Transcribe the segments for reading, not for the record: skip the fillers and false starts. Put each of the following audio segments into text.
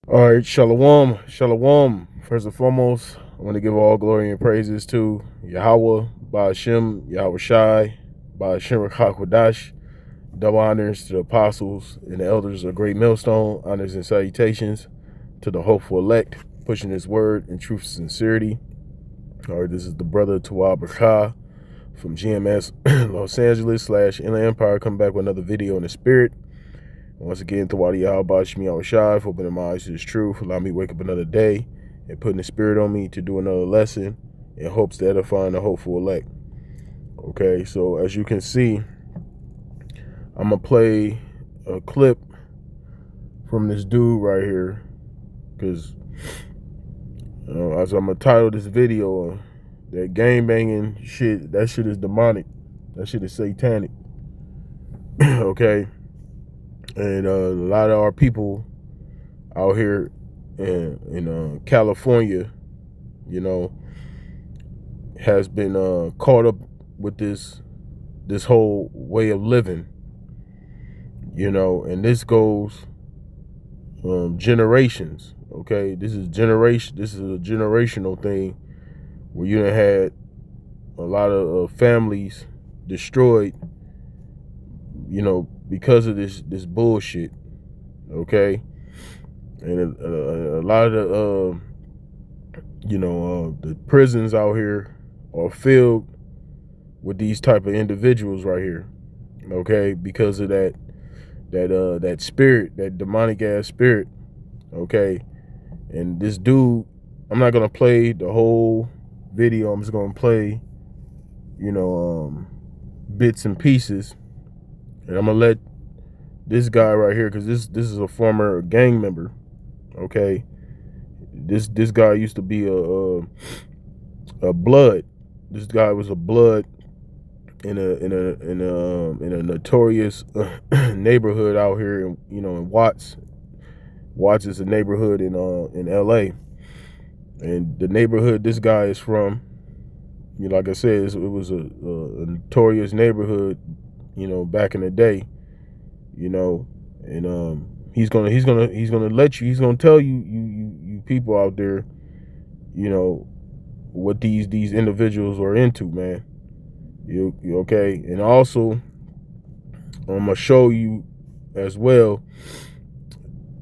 All right, shalom, shalom. First and foremost, I want to give all glory and praises to Yahweh, Ba'ashem, Yahweh Shai, Ba'ashem Hakwadash. Double honors to the apostles and the elders of Great Millstone. Honors and salutations to the hopeful elect, pushing his word in truth and sincerity. All right, this is the brother Tawab Bakah from GMS Los Angeles / Inland Empire. Come back with another video in the spirit. Once again, Thawadi Yahweh Shemi Shai for opening my eyes to this truth. Allow me to wake up another day and putting the spirit on me to do another lesson in hopes to edify the hopeful elect. Okay, so as you can see, I'm going to play a clip from this dude right here because as I'm going to title this video, that gang banging shit, that shit is demonic. That shit is satanic. Okay? And a lot of our people out here in California, you know, has been caught up with this whole way of living, you know, and this goes generations. Okay, this is a generational thing where you done had a lot of families destroyed, you know, because of this bullshit. Okay, and a lot of the prisons out here are filled with these type of individuals right here. Okay, because of that spirit, that demonic ass spirit. Okay, and this dude, I'm not gonna play the whole video. I'm just gonna play, bits and pieces, and I'm gonna let this guy right here, because this is a former gang member. Okay, this guy used to be a blood. This guy was a blood in a notorious neighborhood out here, in Watts. Watts is a neighborhood in LA, and the neighborhood this guy is from, like I said, it was a notorious neighborhood, back in the day, and he's gonna tell you people out there, what these individuals are into, man. You okay? And also, I'm gonna show you as well.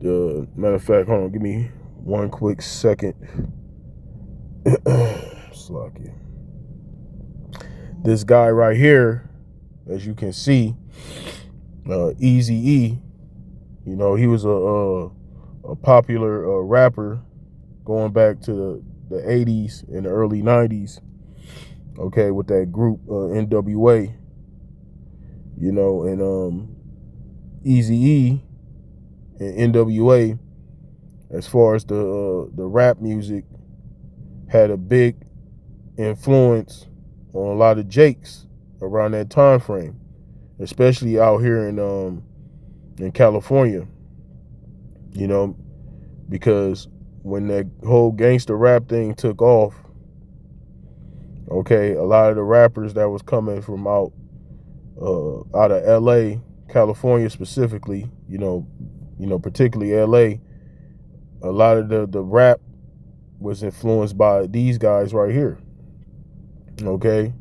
Matter of fact, hold on, give me one quick second. Slocky. This guy right here, as you can see, Eazy-E, he was a popular rapper going back to the 80s and the early 90s. Okay, with that group NWA, and Eazy-E and NWA, as far as the rap music, had a big influence on a lot of Jakes around that time frame, especially out here in California. Because when that whole gangster rap thing took off, okay, a lot of the rappers that was coming from out of LA, California specifically, particularly LA, a lot of the rap was influenced by these guys right here. Okay,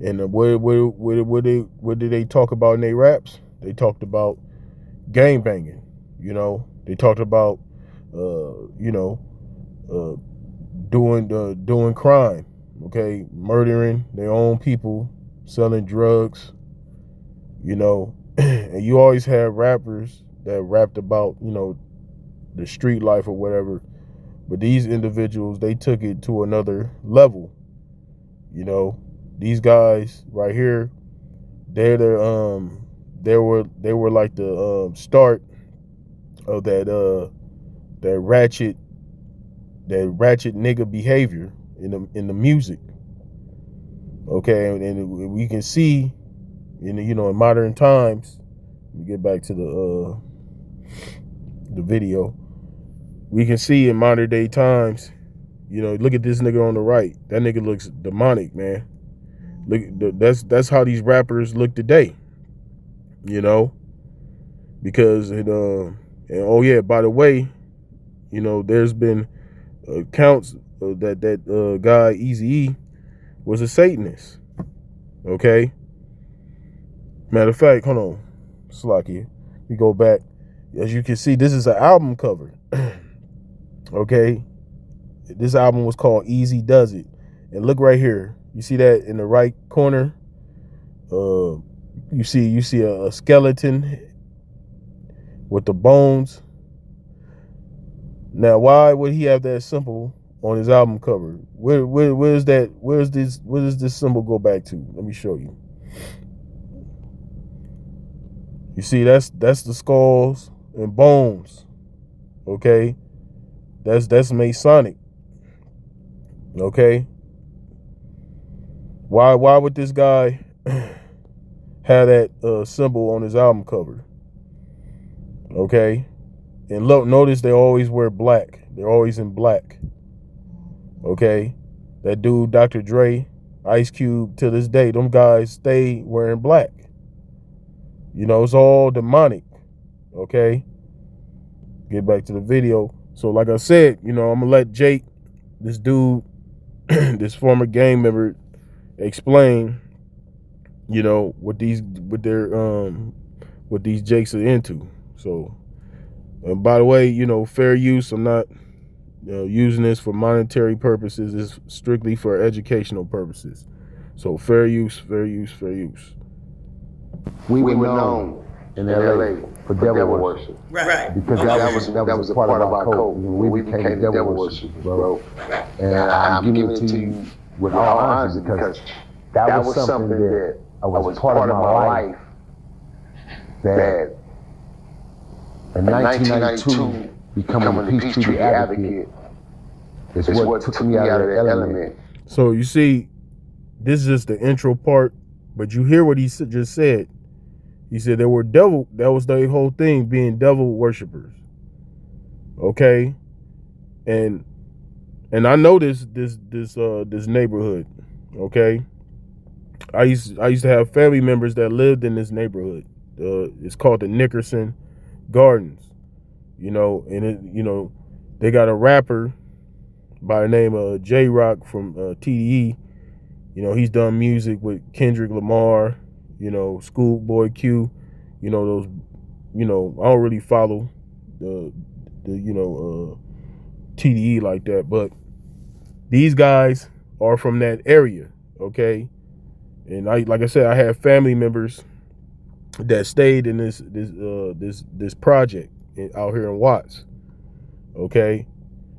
and what did they talk about in their raps? They talked about gang banging. They talked about doing crime. Okay, murdering their own people, selling drugs. And you always have rappers that rapped about the street life or whatever, but these individuals, they took it to another level. These guys right here, they were like the start of that ratchet nigga behavior in the music. Okay, and we can see in modern times. Let me get back to the video. We can see in modern day times, look at this nigga on the right. That nigga looks demonic, man. Look, that's how these rappers look today. Because and oh yeah, by the way, You know, there's been accounts that guy Eazy-E was a Satanist. Okay. Matter of fact, hold on, Slocky. You go back. As you can see, this is an album cover. Okay. This album was called Easy Does It. And look right here. You see that in the right corner? You see a skeleton with the bones. Now, why would he have that symbol on his album cover? Where's this symbol go back to? Let me show you. You see, that's the skulls and bones. Okay, that's Masonic. Okay, why would this guy have that symbol on his album cover? Okay, and look, notice they always wear black. They're always in black. Okay, that dude, Dr. Dre, Ice Cube, to this day, them guys stay wearing black. You know, it's all demonic. Okay, get back to the video. So like I said, you know, I'm gonna let Jake, this dude, this former gang member, explain, you know, what these Jakes are into. So, and by the way, you know, fair use. I'm not using this for monetary purposes. It's strictly for educational purposes. So fair use, fair use, fair use. We were known in LA for devil worship. Right. Because that was a part of our code. We became devil worshipers, bro. And I'm giving it to you with all honesty because that was something that was part of my life that in 1992 becoming a peace treaty advocate is what took me out of that element. So you see, this is just the intro part, but you hear what he just said. He said there were devil. That was the whole thing, being devil worshipers. Okay, and I know this neighborhood. Okay, I used to have family members that lived in this neighborhood. It's called the Nickerson Gardens. You know, and they got a rapper by the name of J-Rock from TDE. You know, he's done music with Kendrick Lamar. You know, Schoolboy Q, you know, those, you know, I don't really follow the TDE like that, but these guys are from that area, okay? And like I said, I have family members that stayed in this project out here in Watts, okay?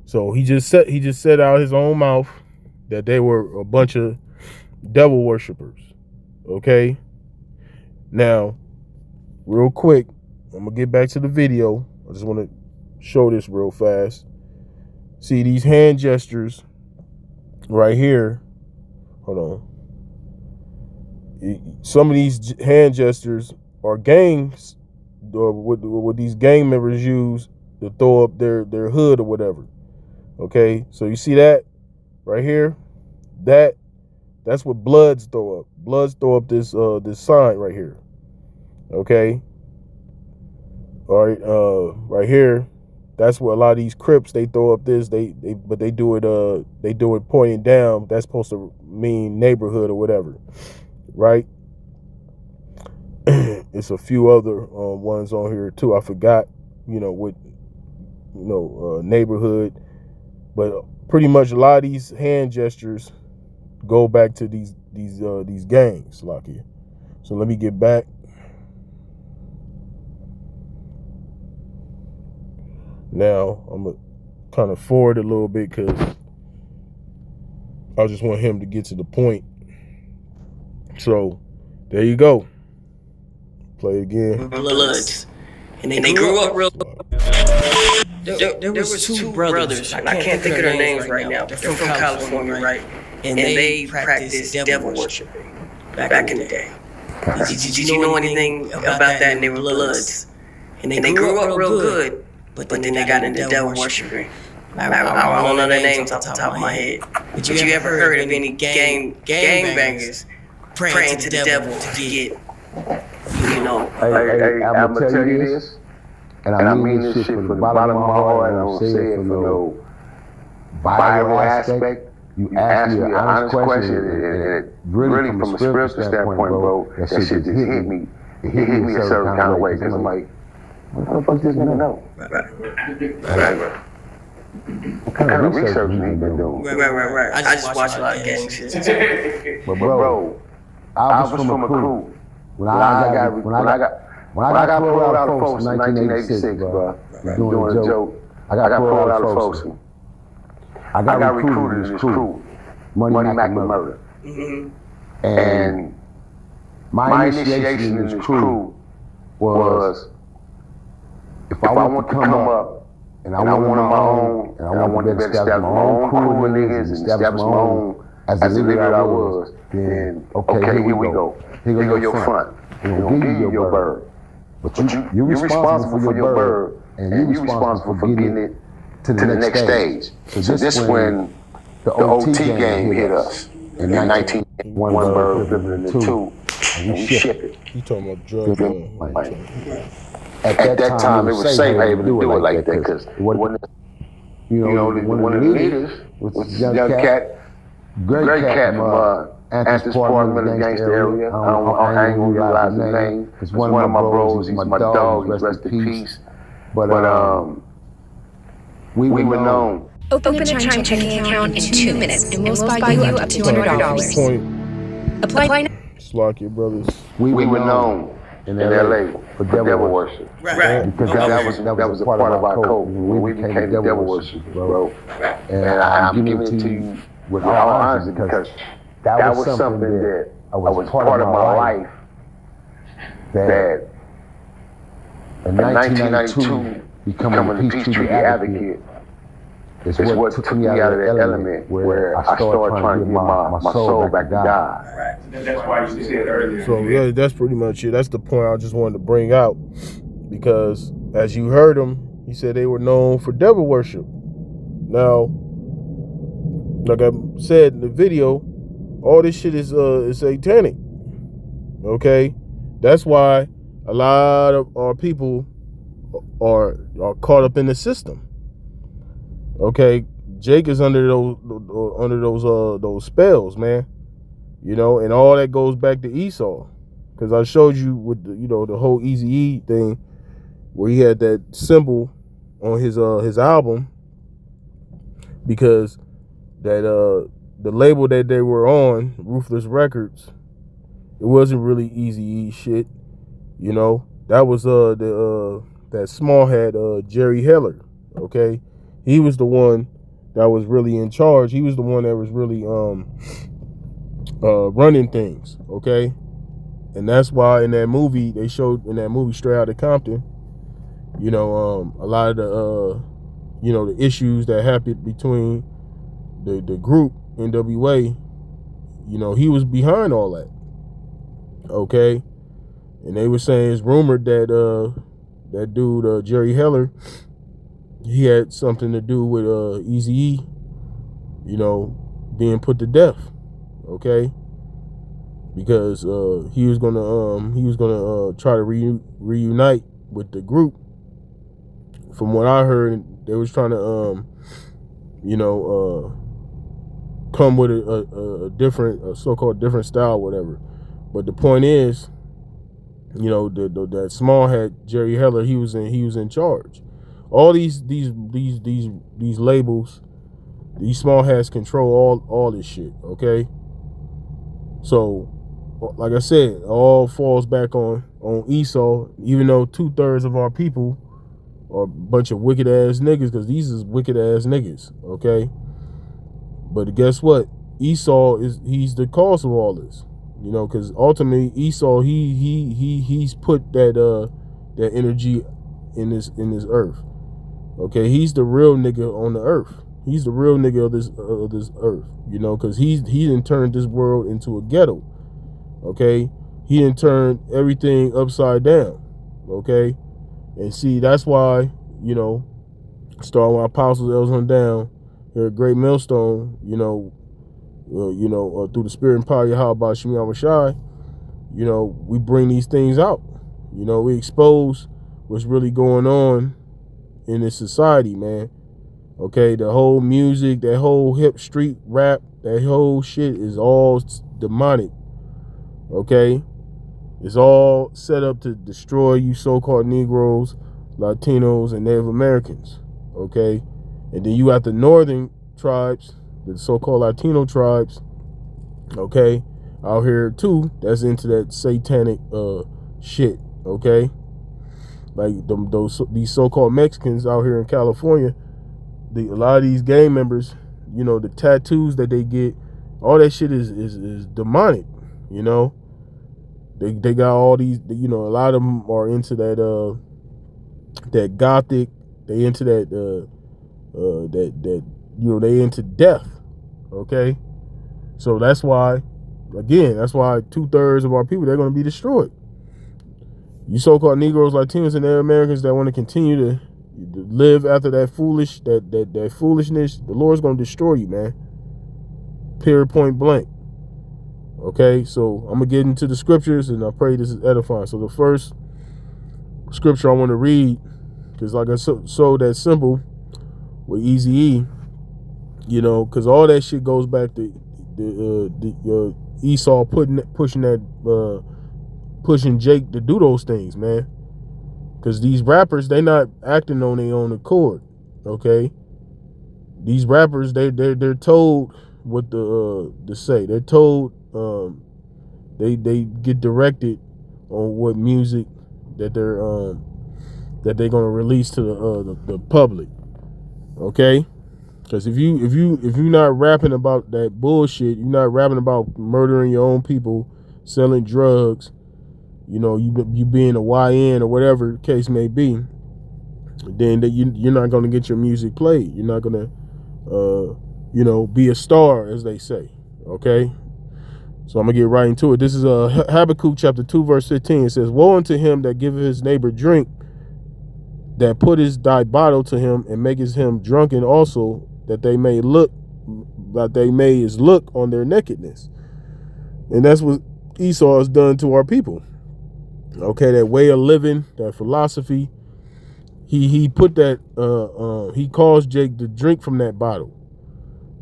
So he just said out his own mouth that they were a bunch of devil worshipers, okay? Now, real quick, I'm gonna get back to the video. I just want to show this real fast. See these hand gestures right here. Hold on. Some of these hand gestures are gangs, or what these gang members use to throw up their hood or whatever. Okay, so you see that right here? That's what Bloods throw up. Bloods throw up this sign right here. Okay. All right. Right here, that's what a lot of these Crips, they throw up this. But they do it pointing down. That's supposed to mean neighborhood or whatever, right? It's a few other ones on here too. I forgot. You know what? Neighborhood, but pretty much a lot of these hand gestures go back to these gangs, Lucky. So let me get back. Now I'm gonna kind of forward a little bit because I just want him to get to the point. So there you go. Play again. Bloods. And they grew up real. There was two brothers. I can't think of their names right now. They're from California, right? And they practiced devil worship back in the day. Did you know anything about that? And they were Bloods. And they grew up real good, but then they got into devil worshiping. I don't know their names off the top of my head. But you ever heard of any gangbangers praying to the devil to get, Hey, I'm gonna tell you this. And I mean this shit from the bottom of my heart, and I don't say it for no viral aspect. You ask me an honest question, and really from a spiritual standpoint, bro, that shit just hit me. It hit me a certain kind of way, because I'm like, what the fuck this nigga know? What kind of research you been doing? Right. I just watch a lot of gang shit. But bro, I was from a crew. When I got pulled out of folks in 1986, bro, doing a joke, I got pulled out of folks. I got recruited in this crew, Money Mac and Murder. And my initiation in this crew was, if I want to come up, and I wanted my own, and I wanted to establish my own crew of niggas, and establish my own as the leader that I was, then okay, here we go. Here go your front. We're gonna give you your bird. But you're responsible for your bird, and you're responsible for getting it to the next stage. So this when the OT game hit us in 1981, one bird flipping into two, and we ship it. You talking about drugs? At that time, it was safe haven to do it like that, because one of the leaders was this young cat, great cat from Anthony's part of the gangster area. I ain't gonna utilize his name. It's one of my bros. He's my dog. He's rest in peace. But we were known. Open a Chime checking account in 2 minutes, and we'll buy you up to $200. Apply now. Slock your brothers. We were known in LA for devil worship. Right. Because that was a part of our code. We became devil worshipers, bro. And I'm giving it to you with all honesty, because that was something that I was part of my life that in 1992 becoming a peace treaty advocate is what took me out of that element where I started trying to get my soul back to God. Right. That's why you said earlier. So yeah, that's pretty much it. That's the point I just wanted to bring out, because as you heard him, he said they were known for devil worship. Now, like I said in the video, all this shit is satanic. Okay, that's why a lot of our people are caught up in the system. Okay, Jake is under those spells, man. You know, and all that goes back to Esau, because I showed you with the whole Eazy-E thing, where he had that symbol on his album, because that the label that they were on, Ruthless Records, it wasn't really Eazy-E shit. You know, that was that small hat Jerry Heller. Okay, he was the one that was really in charge. He was the one that was really running things. Okay, and that's why in that movie they showed, in that movie Straight Outta Compton, you know, a lot of the the issues that happened between the group NWA, you know, he was behind all that. Okay, and they were saying, it's rumored that that dude Jerry Heller, he had something to do with Eazy-E, you know, being put to death. Okay, because he was gonna try to reunite with the group. From what I heard, they was trying to come with a different so-called different style, whatever. But the point is, you know, that small hat Jerry Heller, he was in charge. All these labels, these small hats control all this shit. Okay, so like I said, all falls back on Esau, even though 2/3 of our people are a bunch of wicked ass niggas, because these is wicked ass niggas. Okay, but guess what? Esau he's the cause of all this. You know, because ultimately Esau he's put that energy in this earth. Okay, he's the real nigga on the earth. He's the real nigga of this earth. You know, because he done turned this world into a ghetto. Okay, he done turned everything upside down. Okay, and see, that's why, you know, starting with Apostles L's on down here at Great Millstone, you know, through the spirit and power of Yahweh Shemi Awashai, you know, we bring these things out. You know, we expose what's really going on in this society, man. Okay, the whole music, that whole hip street rap, that whole shit is all demonic. Okay, it's all set up to destroy you so-called Negroes, Latinos, and Native Americans. Okay, and then you got the northern tribes, the so-called Latino tribes, okay, out here too, that's into that satanic shit. Okay, like these so-called Mexicans out here in California, a lot of these gang members, you know, the tattoos that they get, all that shit is demonic. You know, they got all these, you know, a lot of them are into that gothic, they into that that you know, they into death. Okay, so that's why, again, that's why 2/3 of our people, they're going to be destroyed. You so-called Negroes, Latinos, and Native Americans that want to continue to live after that foolishness, the Lord's going to destroy you, man. Period, point blank. Okay, so I'm going to get into the scriptures, and I pray this is edifying. So the first scripture I want to read, because like I showed that symbol with Eazy-E, you know, because all that shit goes back to Esau pushing Jake to do those things, man. Because these rappers, they not acting on their own accord. Okay, these rappers, they're told what to say. They're told, they get directed on what music that they're gonna release to the public. Okay, because if you're not rapping about that bullshit, you're not rapping about murdering your own people, selling drugs, you know, you being a YN or whatever the case may be, then you're not going to get your music played. You're not going to, you know, be a star, as they say. Okay, so I'm going to get right into it. This is Habakkuk chapter 2, verse 15. It says, "Woe unto him that giveth his neighbor drink, that putteth thy bottle to him, and maketh him drunken also, that they may look on their nakedness." And that's what Esau has done to our people. Okay, that way of living, that philosophy, he put that, he caused Jake to drink from that bottle.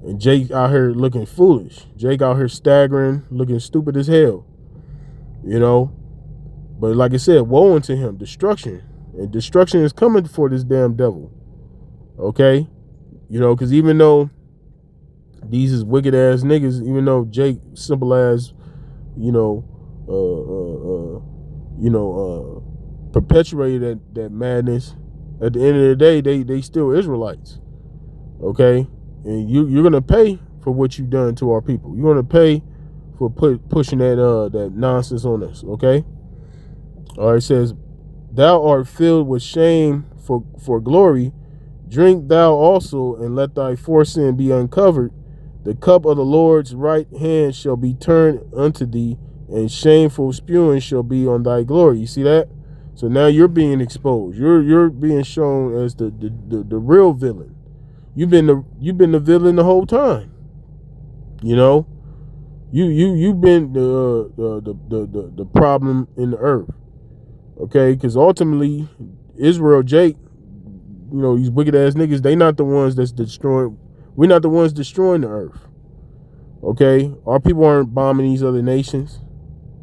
And Jake out here looking foolish. Jake out here staggering, looking stupid as hell. You know? But like I said, woe unto him, destruction. And destruction is coming for this damn devil. Okay? You know, because even though these is wicked ass niggas, even though Jake simple as, you know, perpetuated that madness, at the end of the day, they still Israelites. Okay? And you're gonna pay for what you've done to our people. You're gonna pay for pushing that nonsense on us. Okay? All right, it says, "Thou art filled with shame for glory. Drink thou also, and let thy foresin be uncovered. The cup of the Lord's right hand shall be turned unto thee, and shameful spewing shall be on thy glory." You see that? So now you're being exposed. You're being shown as the real villain. You've been the villain the whole time. You know, you've been the problem in the earth. Okay, because ultimately Israel, Jake, you know, these wicked ass niggas, they not the ones that's destroying. We're not the ones destroying the earth. Okay, our people aren't bombing these other nations.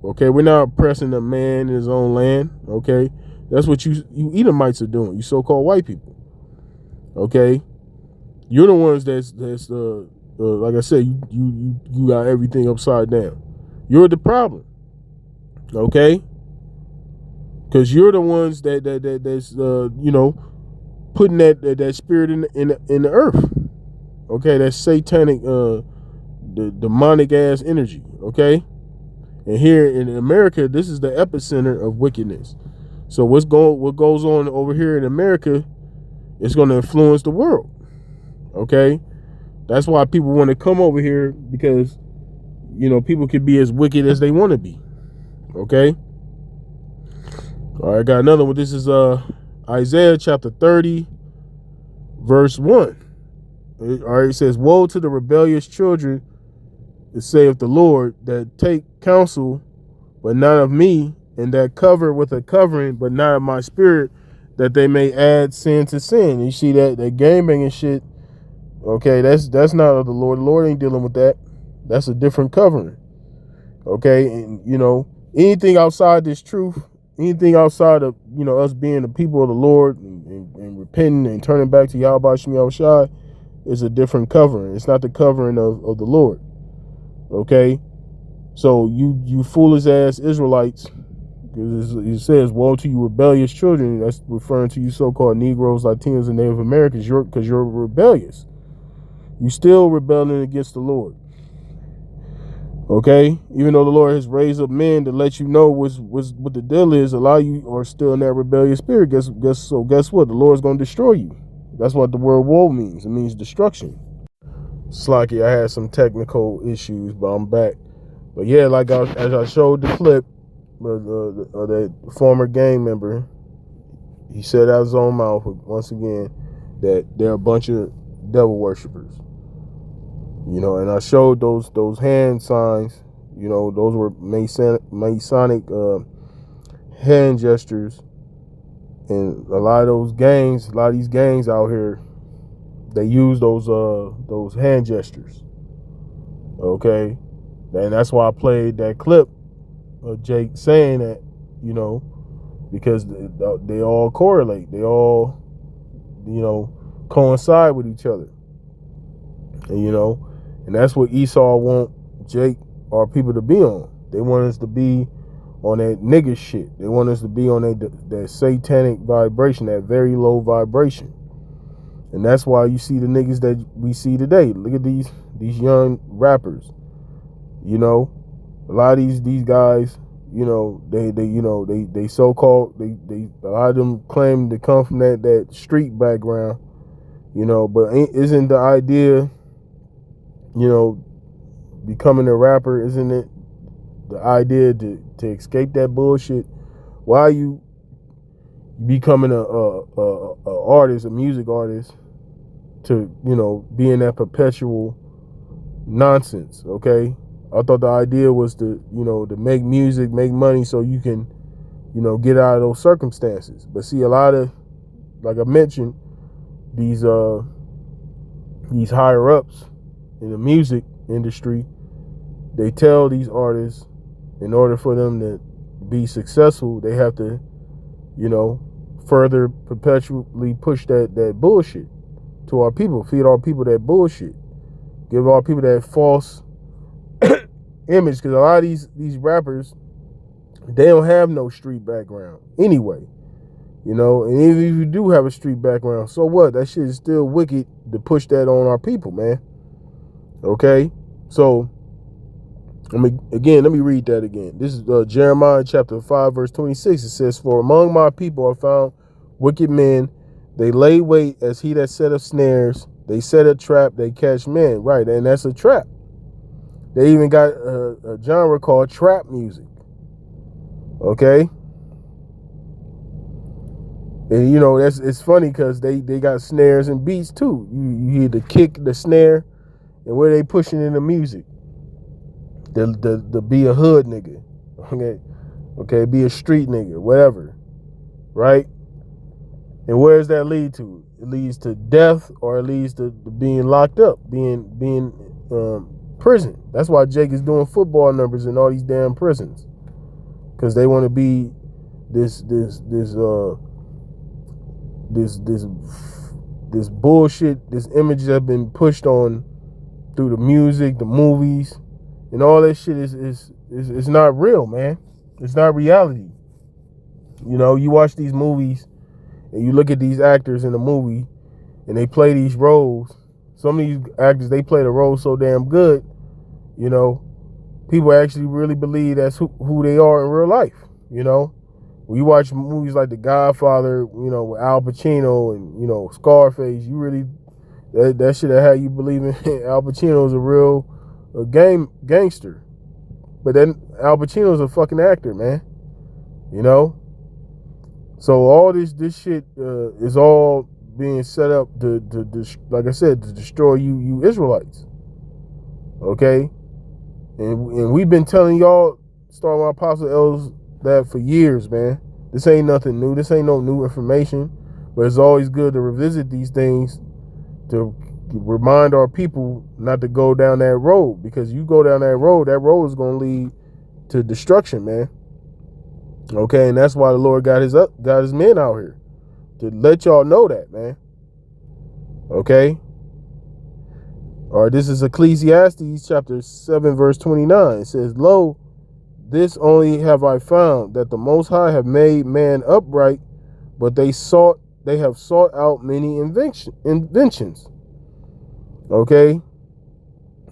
Okay, we're not oppressing a man in his own land. Okay, that's what you Edomites are doing. You so-called white people. Okay, you're the ones that's like I said, you got everything upside down. You're the problem. Okay, because you're the ones that's you know, putting that spirit in the earth. Okay, that satanic, the demonic ass energy. Okay. And here in America, this is the epicenter of wickedness. So what goes on over here in America is going to influence the world. Okay? That's why people want to come over here, because, you know, people can be as wicked as they want to be. Okay? All right, got another one. This is Isaiah chapter 30, verse 1. All right, it says, "Woe to the rebellious children, saith the Lord, that take counsel, but not of me, and that cover with a covering, but not of my spirit, that they may add sin to sin. You see that gangbanging shit, okay, that's not of the Lord. The Lord ain't dealing with that. That's a different covering. Okay, and you know, anything outside this truth, anything outside of, you know, us being the people of the Lord and repenting and turning back to Yahweh Shem Yahushai is a different covering. It's not the covering of the Lord. Okay, so you foolish ass Israelites, because it says, "Woe to you, rebellious children." That's referring to you so-called Negroes, Latinos, and Native Americans. Because you're rebellious. You still rebelling against the Lord. Okay, even though the Lord has raised up men to let you know what the deal is, a lot of you are still in that rebellious spirit. Guess what? The Lord's going to destroy you. That's what the word woe means. It means destruction. Slocky, I had some technical issues, but I'm back. But yeah, like as I showed the clip, that former gang member, he said out of his own mouth once again that they're a bunch of devil worshippers. You know, and I showed those hand signs. You know, those were Masonic hand gestures, and a lot of these gangs out here, they use those hand gestures. Okay, and that's why I played that clip of Jake saying that, you know, because they all correlate, they all, you know, coincide with each other, and you know. And that's what Esau want Jake, our people, to be on. They want us to be on that nigga shit. They want us to be on that satanic vibration, that very low vibration. And that's why you see the niggas that we see today. Look at these young rappers. You know, a lot of these guys, you know, they so-called, a lot of them claim to come from that street background, you know, but isn't the idea, you know, becoming a rapper, isn't it the idea to escape that bullshit? Why are you becoming a artist, a music artist, to, you know, be in that perpetual nonsense? Okay, I thought the idea was to, you know, to make music, make money, so you can, you know, get out of those circumstances. But see, a lot of, like I mentioned, these higher ups in the music industry, they tell these artists, in order for them to be successful, they have to, you know, further perpetually push that bullshit to our people, feed our people that bullshit, give our people that false image. Because a lot of these rappers, they don't have no street background anyway, you know. And even if you do have a street background, so what? That shit is still wicked to push that on our people, man. Okay, so let me read that again. This is Jeremiah chapter 5 verse 26. It says, "For among my people are found wicked men. They lay wait as he that set up snares. They set a trap. They catch men." Right, and that's a trap. They even got a genre called trap music. Okay, and you know, it's funny because they got snares and beats too. You hear the kick, the snare, and where they pushing in the music. The be a hood nigga, okay, be a street nigga, whatever, right? And where does that lead to? It leads to death, or it leads to being locked up, being prison. That's why Jake is doing football numbers in all these damn prisons, because they want to be this bullshit. This image that's been pushed on through the music, the movies, and all that shit is not real, man. It's not reality. You know, you watch these movies and you look at these actors in the movie and they play these roles. Some of these actors, they play the role so damn good, you know, people actually really believe that's who they are in real life, you know. When you watch movies like The Godfather, you know, with Al Pacino and, you know, Scarface, you really, that shit that had you believing Al Pacino's a real gangster. But then Al Pacino's a fucking actor, man. You know? So all this shit is all being set up to like I said, to destroy you Israelites. Okay? And we've been telling y'all, Star Apostle Elders, that for years, man. This ain't nothing new. This ain't no new information. But it's always good to revisit these things to remind our people not to go down that road. Because you go down that road is going to lead to destruction, man. Okay, and that's why the Lord got his men out here to let y'all know that, man. Okay. All right, this is Ecclesiastes chapter 7, verse 29. It says, "Lo, this only have I found, that the Most High have made man upright, but they have sought out many inventions." Okay.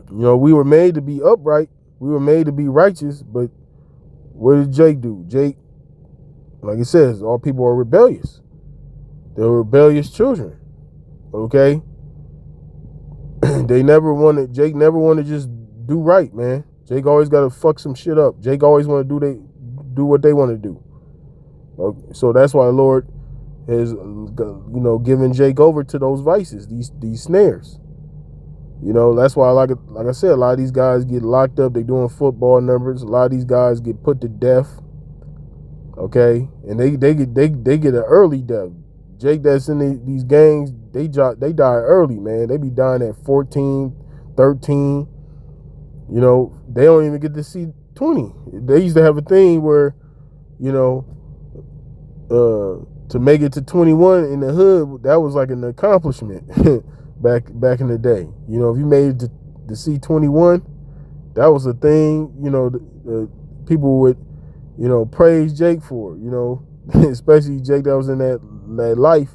We were made to be upright. We were made to be righteous, but what did Jake do? Jake, like it says, all people are rebellious. They're rebellious children. Okay? Jake never wanted to just do right, man. Jake always got to fuck some shit up. Jake always want to do what they want to do. Okay? So that's why the Lord has, given Jake over to those vices, these snares. That's why, like I said, a lot of these guys get locked up. They doing football numbers. A lot of these guys get put to death. Okay, and they get an early death. Jake that's in these gangs, they die early, man. They be dying at 14, 13. They don't even get to see 20. They used to have a thing where, to make it to 21 in the hood, that was like an accomplishment back in the day. If you made it to see 21, that was a thing. People would, praise Jake for, especially Jake that was in that life.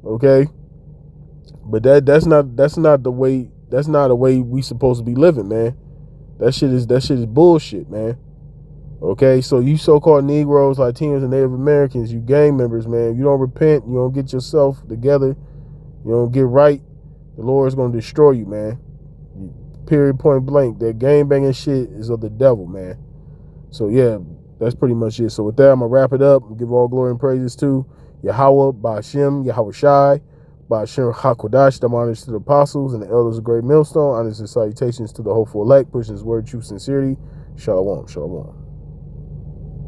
Okay, but that's not the way we supposed to be living, man. That shit is bullshit, man. Okay, so you so-called Negroes, Latinos, and Native Americans, you gang members, man, you don't repent, you don't get yourself together, you don't get right, the Lord's gonna destroy you, man. Period, point blank. That gang banging shit is of the devil, man. So yeah, that's pretty much it. So with that, I'm gonna wrap it up and give all glory and praises to Yahweh, Ba'ashem, Yahweh Shai, Ba'ashem HaKodash, the honors to the apostles and the elders of Great Millstone, honors and salutations to the hopeful elect, pushing his word, truth, sincerity. Shalom, shalom.